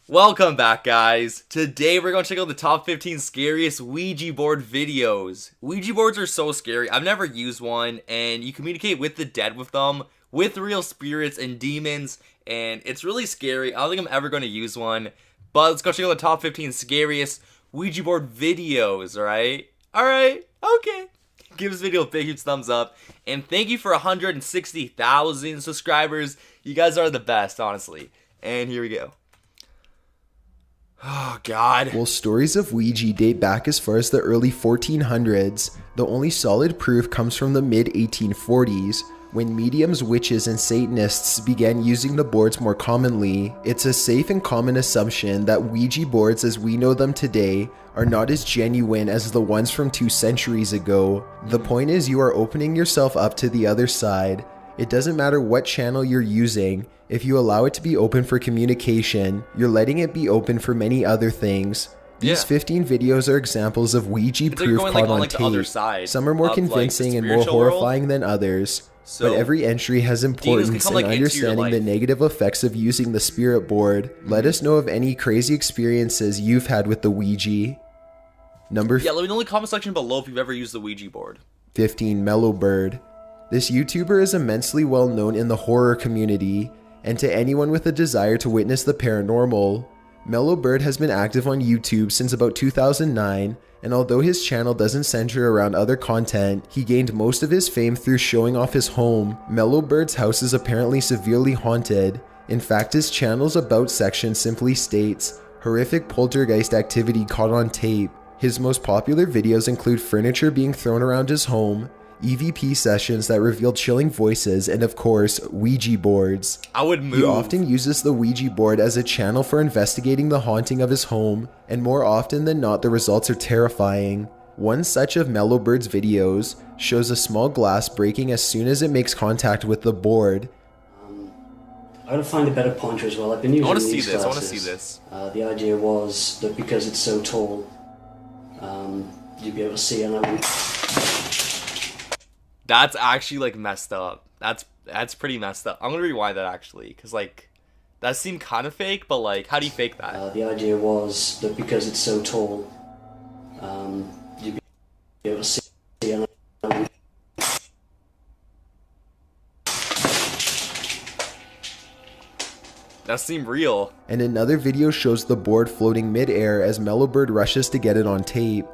Welcome back, guys. Today we're going to check out the top 15 scariest Ouija board videos. Ouija boards are so scary. I've never used one, and you communicate with the dead with them, with real spirits and demons, and it's really scary. I don't think I'm ever going to use one, but let's go check out the top 15 scariest Ouija board videos, alright? Alright, okay. Give this video a big huge thumbs up, and thank you for 160,000 subscribers. You guys are the best, honestly. And here we go. Oh, God. While stories of Ouija date back as far as the early 1400s, the only solid proof comes from the mid-1840s, when mediums, witches, and Satanists began using the boards more commonly. It's a safe and common assumption that Ouija boards as we know them today are not as genuine as the ones from 2 centuries ago. The point is, you are opening yourself up to the other side. It doesn't matter what channel you're using. If you allow it to be open for communication, you're letting it be open for many other things. These 15 videos are examples of Ouija proof caught on tape. Some are more convincing and more horrifying than others, but every entry has importance in understanding the negative effects of using the spirit board. Let us know of any crazy experiences you've had with the Ouija. Let me know in the comment section below if you've ever used the Ouija board. 15. Mellow Bird. This YouTuber is immensely well known in the horror community, and to anyone with a desire to witness the paranormal. Mellow Bird has been active on YouTube since about 2009, and although his channel doesn't center around other content, he gained most of his fame through showing off his home. Mellow Bird's house is apparently severely haunted. In fact, his channel's About section simply states, "Horrific poltergeist activity caught on tape." His most popular videos include furniture being thrown around his home, EVP sessions that reveal chilling voices, and of course, Ouija boards. I would move. He often uses the Ouija board as a channel for investigating the haunting of his home, and more often than not the results are terrifying. One such of Mellow Bird's videos shows a small glass breaking as soon as it makes contact with the board. I gotta find a better pointer as well. I've been using these glasses. I want to see this. The idea was that because it's so tall, you'd be able to see, and I would... That's actually like messed up. That's pretty messed up. I'm gonna rewind that actually, because like that seemed kind of fake, but like how do you fake that? The idea was that because it's so tall, you'd be able to see, and I would... That seemed real. And another video shows the board floating mid-air as Mellow Bird rushes to get it on tape.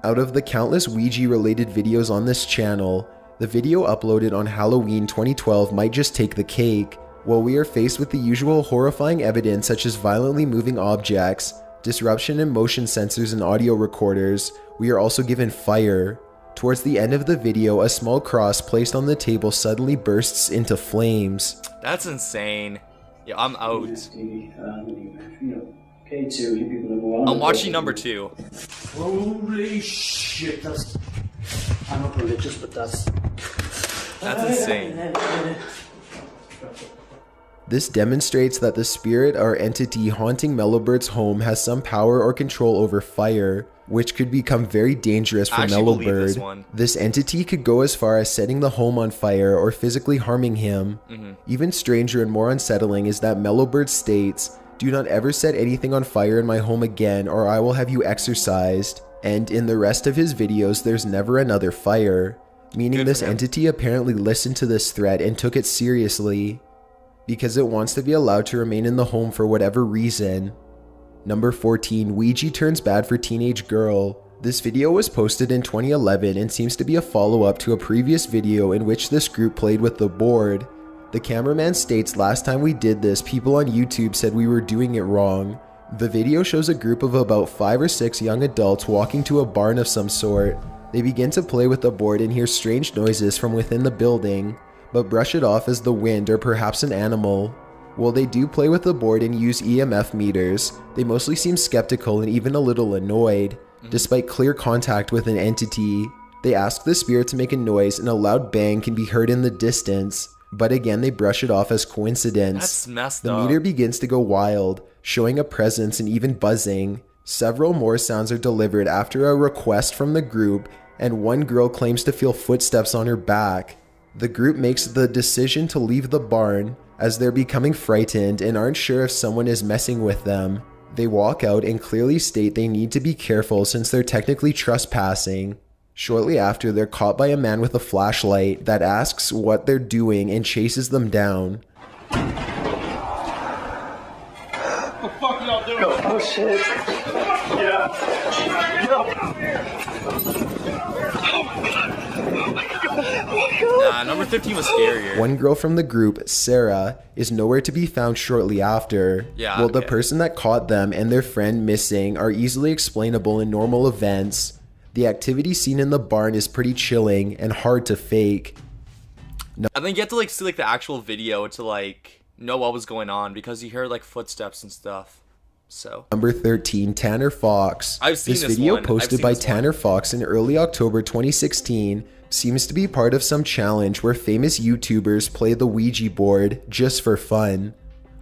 Out of the countless Ouija-related videos on this channel, the video uploaded on Halloween 2012 might just take the cake. While we are faced with the usual horrifying evidence such as violently moving objects, disruption in motion sensors and audio recorders, we are also given fire. Towards the end of the video, a small cross placed on the table suddenly bursts into flames. That's insane. Yeah, I'm out. I'm watching number 2. Holy shit, I'm not religious, but that's insane. This demonstrates that the spirit or entity haunting Mellow Bird's home has some power or control over fire, which could become very dangerous for Mellow Bird. This entity could go as far as setting the home on fire or physically harming him. Even stranger and more unsettling is that Mellow Bird states, "Do not ever set anything on fire in my home again or I will have you exorcised." And in the rest of his videos, there's never another fire. Meaning this entity apparently listened to this threat and took it seriously, because it wants to be allowed to remain in the home for whatever reason. Number 14, Ouija turns bad for teenage girl. This video was posted in 2011 and seems to be a follow-up to a previous video in which this group played with the board. The cameraman states, "Last time we did this, people on YouTube said we were doing it wrong." The video shows a group of about 5 or 6 young adults walking to a barn of some sort. They begin to play with the board and hear strange noises from within the building, but brush it off as the wind or perhaps an animal. While they do play with the board and use EMF meters, they mostly seem skeptical and even a little annoyed. Despite clear contact with an entity, they ask the spirit to make a noise and a loud bang can be heard in the distance, but again they brush it off as coincidence. That's messed up. The meter begins to go wild, showing a presence and even buzzing. Several more sounds are delivered after a request from the group, and one girl claims to feel footsteps on her back. The group makes the decision to leave the barn as they're becoming frightened and aren't sure if someone is messing with them. They walk out and clearly state they need to be careful since they're technically trespassing. Shortly after, they're caught by a man with a flashlight that asks what they're doing and chases them down. What the fuck y'all doing? Oh shit. Nah, number 15 was scarier. One girl from the group, Sarah, is nowhere to be found shortly after. Yeah, While the person that caught them and their friend missing are easily explainable in normal events, the activity seen in the barn is pretty chilling and hard to fake. I think you have to like see like the actual video to like know what was going on because you hear like footsteps and stuff. So number 13, Tanner Fox. I've seen this this video one. posted by Tanner Fox in early October 2016 seems to be part of some challenge where famous YouTubers play the Ouija board just for fun.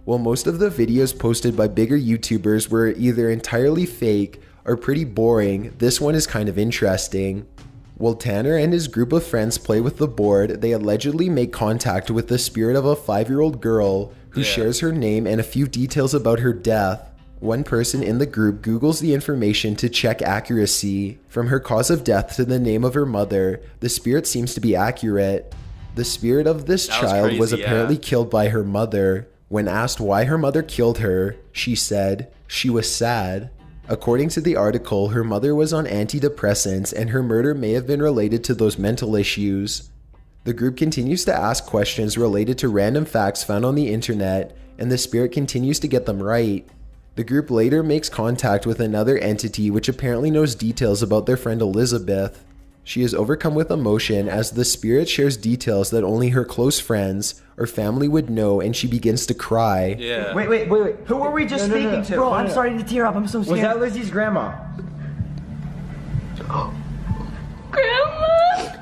While most of the videos posted by bigger YouTubers were either entirely fake or pretty boring, this one is kind of interesting. While Tanner and his group of friends play with the board, they allegedly make contact with the spirit of a 5-year-old girl who shares her name and a few details about her death. One person in the group Googles the information to check accuracy. From her cause of death to the name of her mother, the spirit seems to be accurate. The spirit of this child was apparently killed by her mother. When asked why her mother killed her, she said she was sad. According to the article, her mother was on antidepressants and her murder may have been related to those mental issues. The group continues to ask questions related to random facts found on the internet, and the spirit continues to get them right. The group later makes contact with another entity which apparently knows details about their friend Elizabeth. She is overcome with emotion as the spirit shares details that only her close friends or family would know, and she begins to cry. Yeah. Wait. Who were we just speaking to? Bro, I'm starting to tear up. I'm so scared. Was that Lizzie's grandma? Grandma?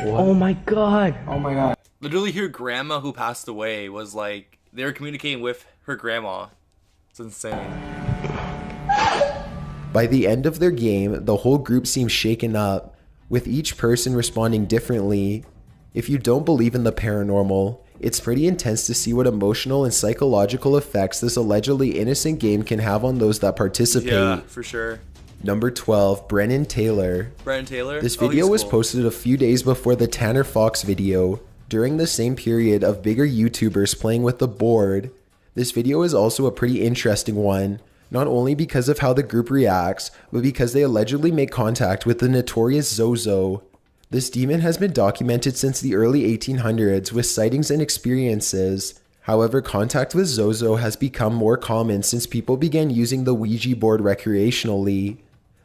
Oh my god. Oh my god. Literally, her grandma who passed away was like they were communicating with her grandma. It's insane. By the end of their game, the whole group seems shaken up, with each person responding differently. If you don't believe in the paranormal, it's pretty intense to see what emotional and psychological effects this allegedly innocent game can have on those that participate. Yeah, for sure. Number 12, Brennan Taylor. Brennan Taylor? This video was cool. posted a few days before the Tanner Fox video, during the same period of bigger YouTubers playing with the board. This video is also a pretty interesting one, not only because of how the group reacts, but because they allegedly make contact with the notorious Zozo. This demon has been documented since the early 1800s with sightings and experiences. However, contact with Zozo has become more common since people began using the Ouija board recreationally.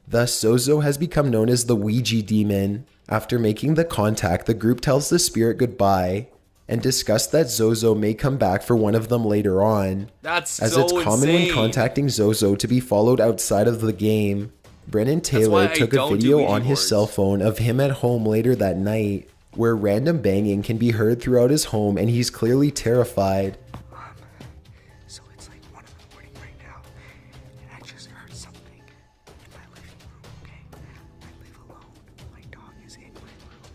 Thus, Zozo has become known as the Ouija demon. After making the contact, the group tells the spirit goodbye and discuss that Zozo may come back for one of them later on. That's as so it's common insane. when contacting Zozo to be followed outside of the game. Brennan Taylor took a video on his cell phone of him at home later that night, where random banging can be heard throughout his home and he's clearly terrified. So it's like 1 in the morning right now, and I just heard something in my living room, okay? I live alone. My dog is in my room.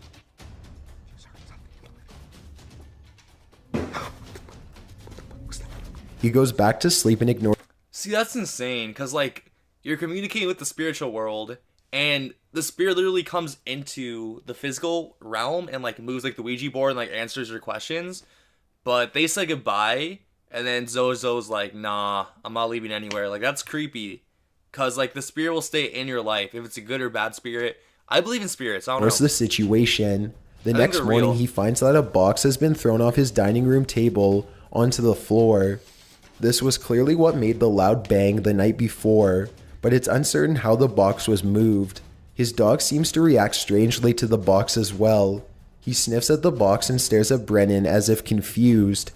Just heard something in the living room. He goes back to sleep and ignores. See, that's insane, because, like, you're communicating with the spiritual world, and the spirit literally comes into the physical realm and, like, moves, like, the Ouija board and, like, answers your questions. But they say goodbye, and then Zozo's like, nah, I'm not leaving anywhere. Like, that's creepy, because, like, the spirit will stay in your life, if it's a good or bad spirit. I believe in spirits, I don't know. What's the situation? The next morning, real. he finds that a box has been thrown off his dining room table onto the floor. This was clearly what made the loud bang the night before, but it's uncertain how the box was moved. His dog seems to react strangely to the box as well. He sniffs at the box and stares at Brennan as if confused.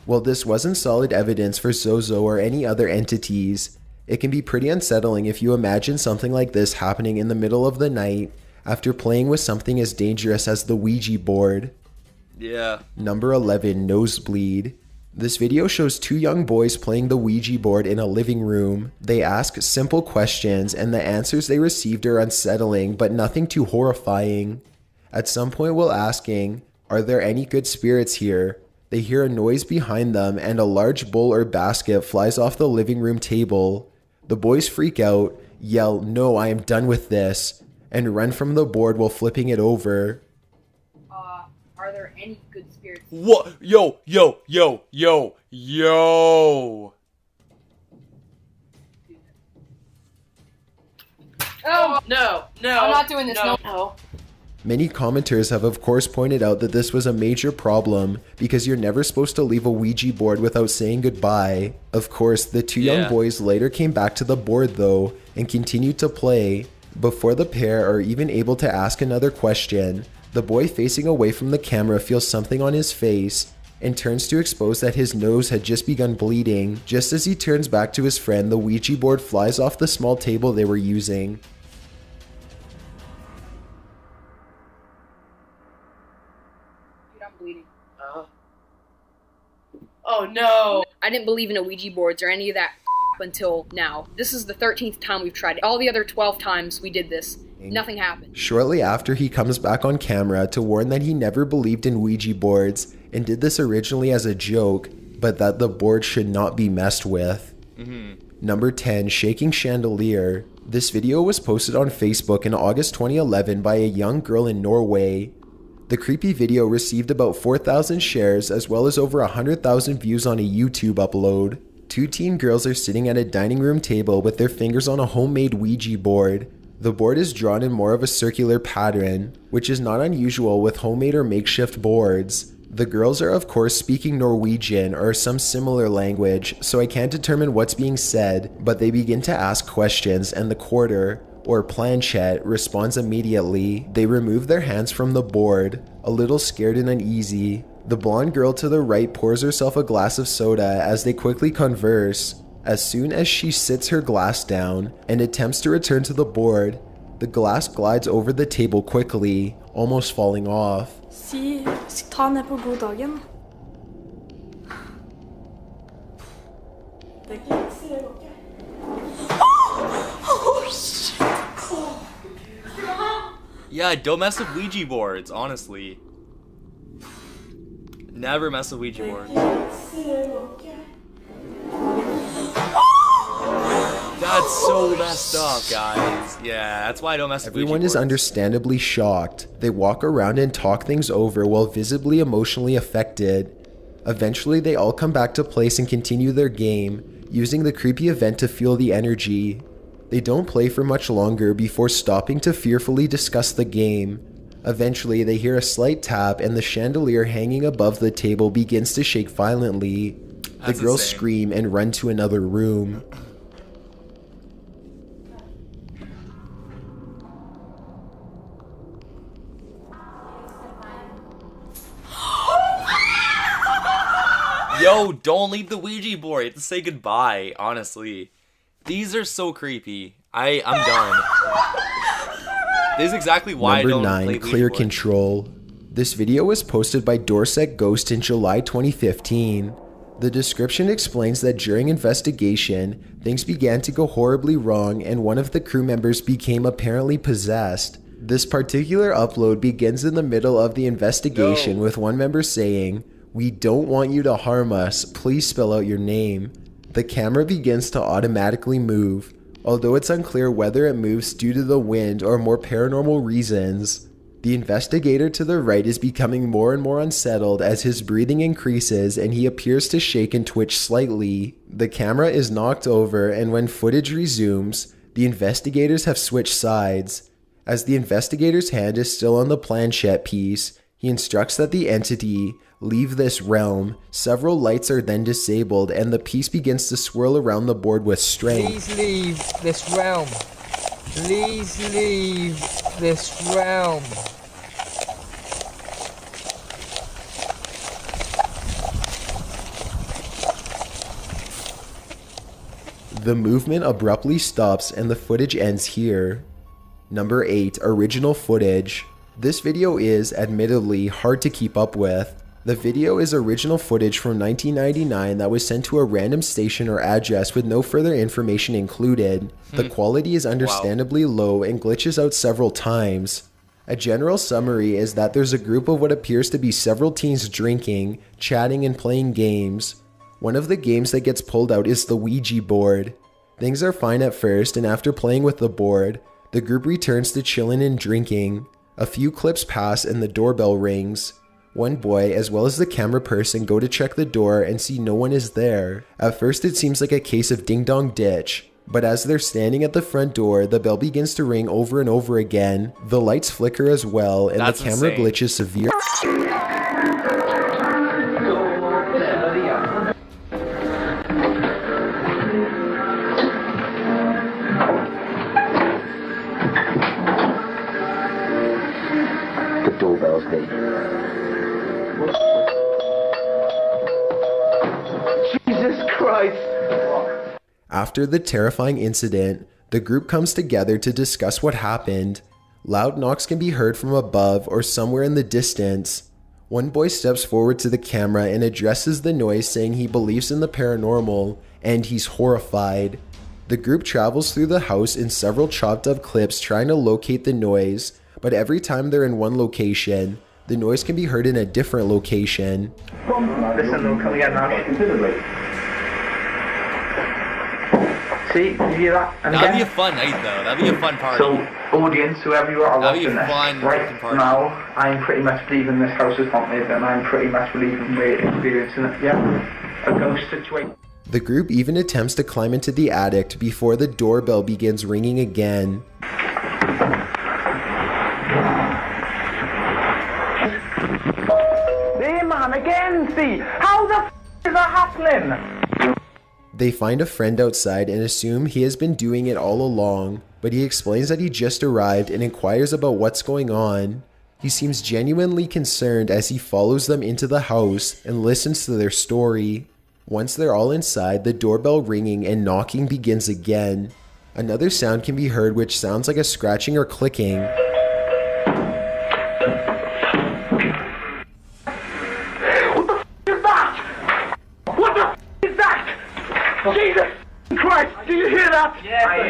While this wasn't solid evidence for Zozo or any other entities, it can be pretty unsettling if you imagine something like this happening in the middle of the night after playing with something as dangerous as the Ouija board. Yeah. Number 11, Nosebleed. This video shows two young boys playing the Ouija board in a living room. They ask simple questions and the answers they received are unsettling but nothing too horrifying. At some point while asking, "Are there any good spirits here?" they hear a noise behind them and a large bowl or basket flies off the living room table. The boys freak out, yell, "No, I am done with this," and run from the board while flipping it over. Are there any good spirits? What? Yo! Oh, No. I'm not doing this, no. Many commenters have of course pointed out that this was a major problem because you're never supposed to leave a Ouija board without saying goodbye. Of course, the two young boys later came back to the board though and continued to play. Before the pair are even able to ask another question, the boy facing away from the camera feels something on his face and turns to expose that his nose had just begun bleeding. Just as he turns back to his friend, the Ouija board flies off the small table they were using. Dude, I'm bleeding. Oh no. I didn't believe in Ouija boards or any of that until now. This is the 13th time we've tried it. All the other 12 times we did this, nothing happened. Shortly after, he comes back on camera to warn that he never believed in Ouija boards and did this originally as a joke, but that the board should not be messed with. Number 10, Shaking Chandelier. This video was posted on Facebook in August 2011 by a young girl in Norway. The creepy video received about 4,000 shares as well as over 100,000 views on a YouTube upload. Two teen girls are sitting at a dining room table with their fingers on a homemade Ouija board. The board is drawn in more of a circular pattern, which is not unusual with homemade or makeshift boards. The girls are of course speaking Norwegian or some similar language, so I can't determine what's being said, but they begin to ask questions and the quarter, or planchette, responds immediately. They remove their hands from the board, a little scared and uneasy. The blonde girl to the right pours herself a glass of soda as they quickly converse. As soon as she sits her glass down and attempts to return to the board, the glass glides over the table quickly, almost falling off. Ta ned på goddagen. Yeah, don't mess with Ouija boards, honestly. Never mess with Ouija boards. That's so messed up, guys. Yeah, that's why I don't mess with Ouija Everyone boards. is understandably shocked. They walk around and talk things over while visibly emotionally affected. Eventually, they all come back to place and continue their game, using the creepy event to feel the energy. They don't play for much longer before stopping to fearfully discuss the game. Eventually, they hear a slight tap and the chandelier hanging above the table begins to shake violently. The girls insane. scream and run to another room. Yo, don't leave the Ouija board. You have to say goodbye, honestly. These are so creepy. I'm done. This is exactly why I don't Number 9, play Ouija Clear boards. Control. This video was posted by Dorset Ghost in July 2015. The description explains that during investigation, things began to go horribly wrong and one of the crew members became apparently possessed. This particular upload begins in the middle of the investigation with one member saying, "We don't want you to harm us, please spell out your name." The camera begins to automatically move, although it's unclear whether it moves due to the wind or more paranormal reasons. The investigator to the right is becoming more and more unsettled as his breathing increases and he appears to shake and twitch slightly. The camera is knocked over and when footage resumes, the investigators have switched sides. As the investigator's hand is still on the planchette piece, he instructs that the entity leave this realm. Several lights are then disabled and the piece begins to swirl around the board with strength. Please leave this realm. Please leave this realm. The movement abruptly stops and the footage ends here. Number 8, Original Footage. This video is, admittedly, hard to keep up with. The video is original footage from 1999 that was sent to a random station or address with no further information included. The quality is understandably low and glitches out several times. A general summary is that there's a group of what appears to be several teens drinking, chatting, and playing games. One of the games that gets pulled out is the Ouija board. Things are fine at first, and after playing with the board, the group returns to chilling and drinking. A few clips pass and the doorbell rings. One boy, as well as the camera person, go to check the door and see no one is there. At first it seems like a case of ding dong ditch, but as they're standing at the front door, the bell begins to ring over and over again. The lights flicker as well, and the camera glitches severe. The doorbell's dead. Jesus Christ! After the terrifying incident, the group comes together to discuss what happened. Loud knocks can be heard from above or somewhere in the distance. One boy steps forward to the camera and addresses the noise, saying he believes in the paranormal and he's horrified. The group travels through the house in several chopped up clips trying to locate the noise, but every time they're in one location, the noise can be heard in a different location. Listen, look, come again now. See, you hear that? And That'd again, be a fun night, though. That'd be a fun party. so, audience, whoever you are That'd be watching a this, fun right party. now, I'm pretty much believing this house is haunted, and I'm pretty much believing we're experiencing it, yeah? A ghost situation. The group even attempts to climb into the attic before the doorbell begins ringing again. There, man, again, see? How the f*** is that happening? They find a friend outside and assume he has been doing it all along, but he explains that he just arrived and inquires about what's going on. He seems genuinely concerned as he follows them into the house and listens to their story. Once they're all inside, the doorbell ringing and knocking begins again. Another sound can be heard which sounds like a scratching or clicking. Jesus Christ, do you hear that? Yes, I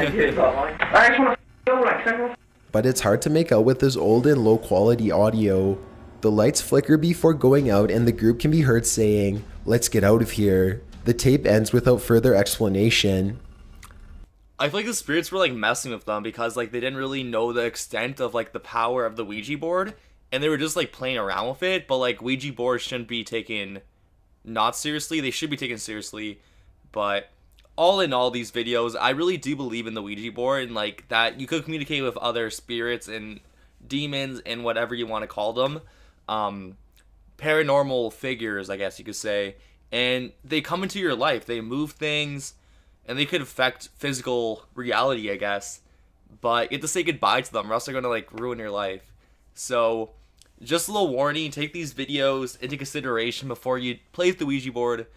hear it. I just want to go like. But it's hard to make out with this old and low quality audio. The lights flicker before going out and the group can be heard saying, "Let's get out of here." The tape ends without further explanation. I feel like the spirits were like messing with them because like they didn't really know the extent of like the power of the Ouija board, and they were just like playing around with it. But like Ouija boards shouldn't be taken not seriously. They should be taken seriously. But all in all, these videos, I really do believe in the Ouija board and like that you could communicate with other spirits and demons and whatever you want to call them, paranormal figures, I guess you could say, and they come into your life. They move things and they could affect physical reality, I guess, but you have to say goodbye to them or else they're going to like ruin your life. So just a little warning, take these videos into consideration before you play with the Ouija board,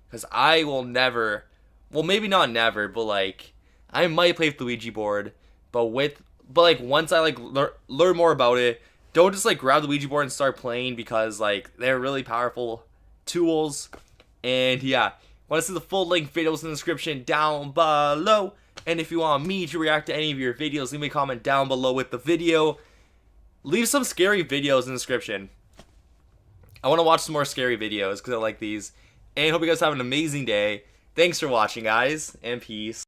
because I will never, well maybe not never, but like I might play with the Ouija board, but like once I like learn more about it, don't just like grab the Ouija board and start playing, because like they're really powerful tools. And yeah, want to see the full length videos in the description down below, and if you want me to react to any of your videos, leave me a comment down below with the video. Leave some scary videos in the description. I want to watch some more scary videos because I like these. And hope you guys have an amazing day. Thanks for watching, guys, and peace.